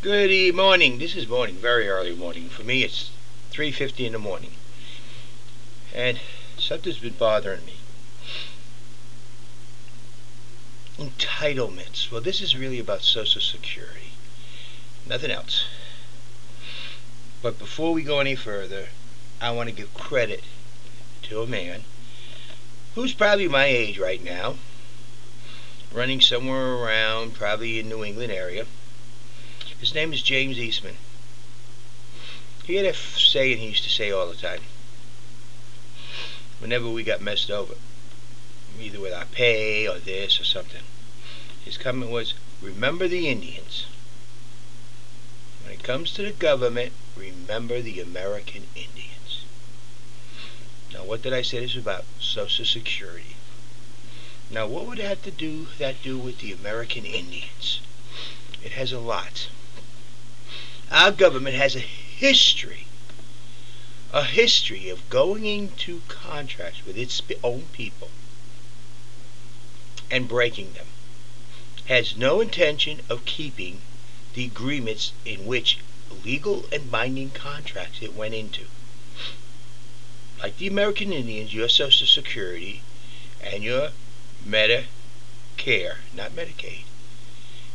Good morning. This is morning, very early morning. For me, it's 3:50 in the morning. And something's been bothering me. Entitlements. Well, this is really about Social Security. Nothing else. But before we go any further, I want to give credit to a man who's probably my age right now, running somewhere around, probably in New England area. His name is James Eastman. He had a saying he used to say all the time. Whenever we got messed over, either with our pay or this or something, his comment was, remember the Indians. When it comes to the government, remember the American Indians. Now, what did I say this was about? Social Security. Now, what would that do with the American Indians? It has a lot. Our government has a history of going into contracts with its own people and breaking them. Has no intention of keeping the agreements in which legal and binding contracts it went into. Like the American Indians, your Social Security and your Medicare, not Medicaid,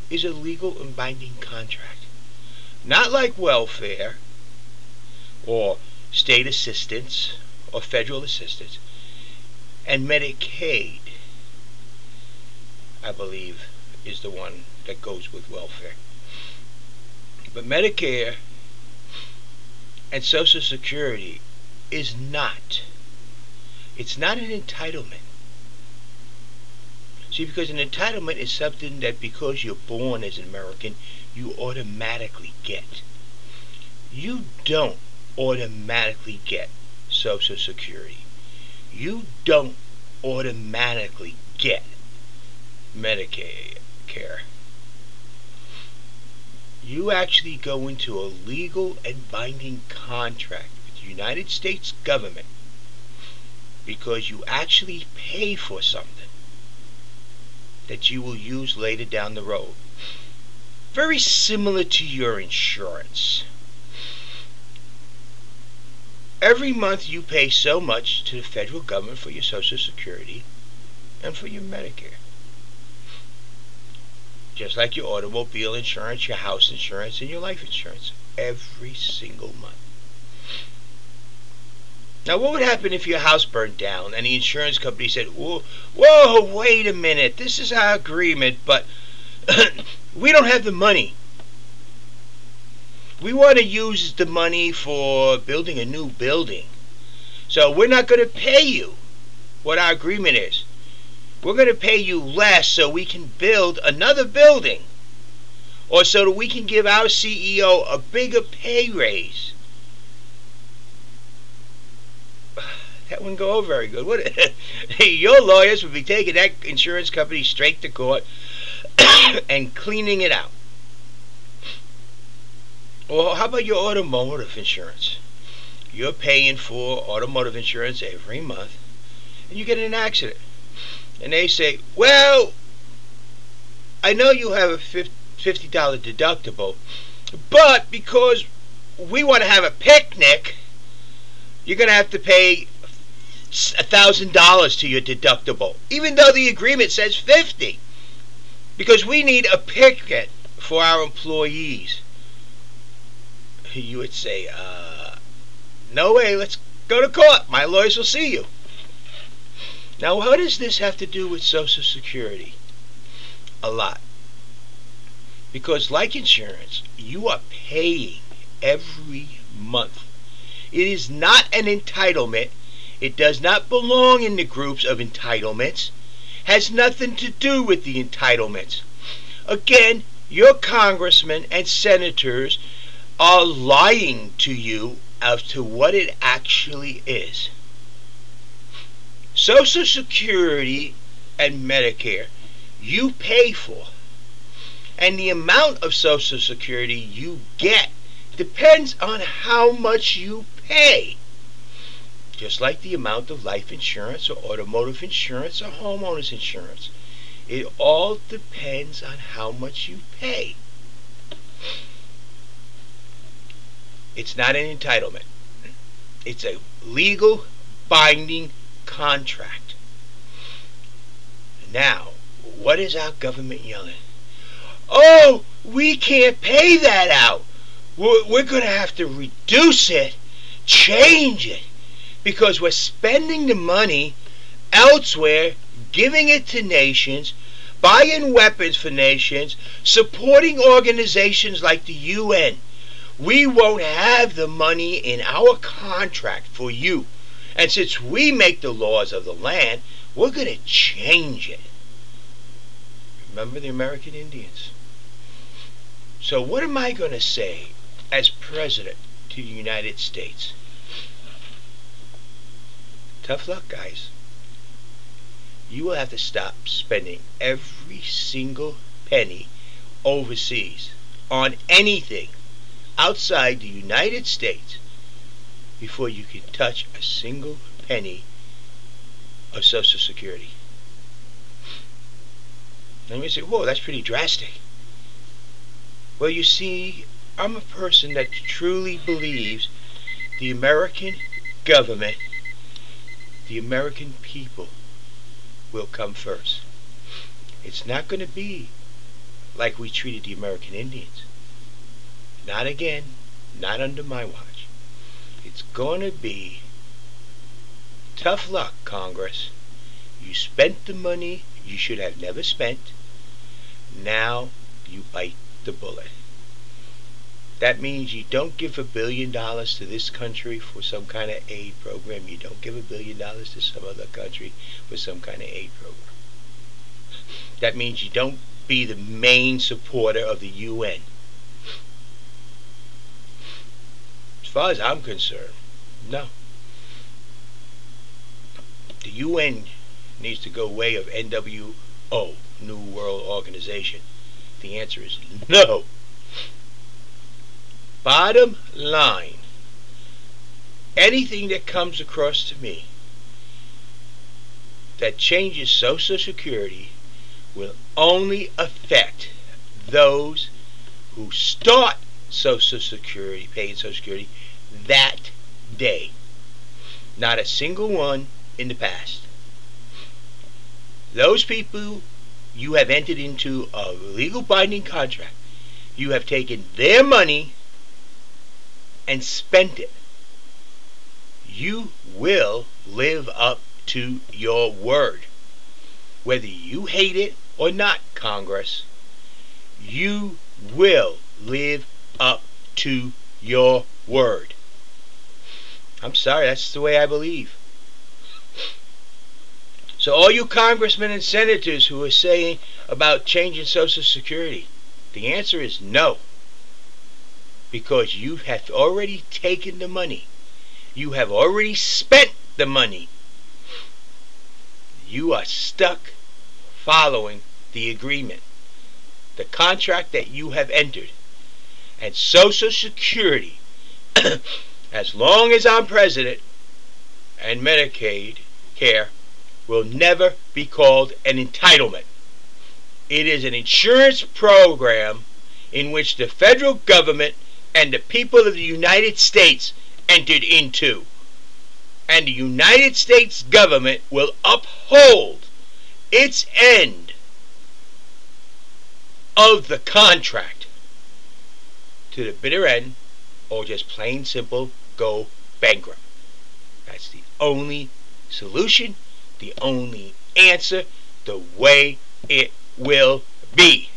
is a legal and binding contract. Not like welfare or state assistance or federal assistance. And Medicaid, I believe, is the one that goes with welfare. But Medicare and Social Security is not. It's not an entitlement. See, because an entitlement is something that because you're born as an American, you automatically get. You don't automatically get Social Security. You don't automatically get Medicare. You actually go into a legal and binding contract with the United States government because you actually pay for something that you will use later down the road. Very similar to your insurance. Every month you pay so much to the federal government for your Social Security and for your Medicare. Just like your automobile insurance, your house insurance, and your life insurance. Every single month. Now, what would happen if your house burned down and the insurance company said, whoa, wait a minute, this is our agreement, but we don't have the money. We want to use the money for building a new building. So we're not going to pay you what our agreement is. We're going to pay you less so we can build another building. Or so that we can give our CEO a bigger pay raise. That wouldn't go over very good, would it? Your lawyers would be taking that insurance company straight to court and cleaning it out. Or how about your automotive insurance? You're paying for automotive insurance every month, and you get in an accident. And they say, well, I know you have a $50 deductible, but because we want to have a picnic, you're going to have to pay $1,000 to your deductible, even though the agreement says $50, because we need a picnic for our employees. You would say, no way, let's go to court. My lawyers will see you. Now, what does this have to do with Social Security? A lot. Because like insurance, you are paying every month. It is not an entitlement. It does not belong in the groups of entitlements. Has nothing to do with the entitlements. Again, your congressmen and senators are lying to you as to what it actually is. Social Security and Medicare you pay for, and the amount of Social Security you get depends on how much you pay. Just like the amount of life insurance or automotive insurance or homeowners insurance. It all depends on how much you pay. It's not an entitlement. It's a legal binding contract. Now, what is our government yelling? Oh, we can't pay that out. We're going to have to reduce it, change it, because we're spending the money elsewhere, giving it to nations, buying weapons for nations, supporting organizations like the UN. We won't have the money in our contract for you. And since we make the laws of the land, we're going to change it. Remember the American Indians? So what am I going to say as president to the United States? Tough luck, guys. You will have to stop spending every single penny overseas on anything outside the United States before you can touch a single penny of Social Security. And you say, whoa, that's pretty drastic. Well, you see, I'm a person that truly believes the American government, the American people, will come first. It's not going to be like we treated the American Indians. Not again, not under my watch. It's going to be tough luck, Congress. You spent the money you should have never spent. Now you bite the bullet. That means you don't give $1 billion to this country for some kind of aid program. You don't give $1 billion to some other country for some kind of aid program. That means you don't be the main supporter of the UN. As far as I'm concerned, no. The UN needs to go way of NWO, New World Organization. The answer is no. Bottom line, anything that comes across to me that changes Social Security will only affect those who start Social Security, paying Social Security, that day. Not a single one in the past. Those people, you have entered into a legal binding contract. You have taken their money and spent it. You will live up to your word. Whether you hate it or not, Congress, you will live up to your word. I'm sorry, that's the way I believe. So all you congressmen and senators who are saying about changing Social Security, the answer is no. Because you have already taken the money. You have already spent the money. You are stuck following the agreement, the contract that you have entered. And Social Security, as long as I'm president, and Medicaid care will never be called an entitlement. It is an insurance program in which the federal government and the people of the United States entered into. And the United States government will uphold its end of the contract to the bitter end, or just plain simple go bankrupt. That's the only solution, the only answer, the way it will be.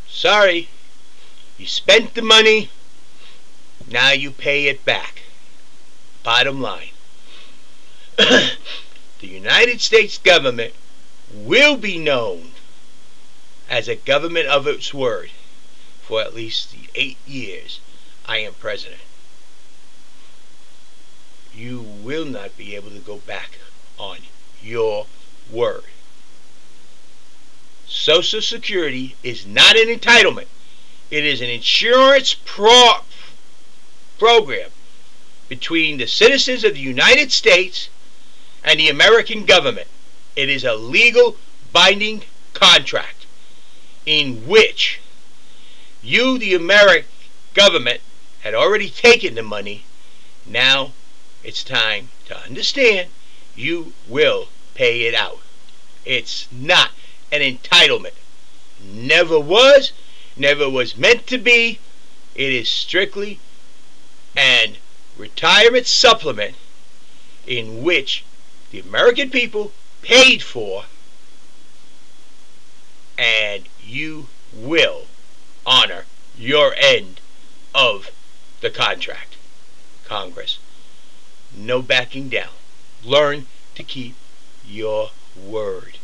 Sorry, you spent the money, now you pay it back. Bottom line. The United States government will be known as a government of its word for at least the 8 years I am president. You will not be able to go back on your word. Social Security is not an entitlement. It is an insurance program between the citizens of the United States and the American government. It is a legal binding contract in which you, the American government had already taken the money. Now it's time to understand you will pay it out. It's not an entitlement. Never was, never was meant to be. It is strictly an retirement supplement in which the American people paid for, and you will honor your end of the contract. Congress, no backing down. Learn to keep your word.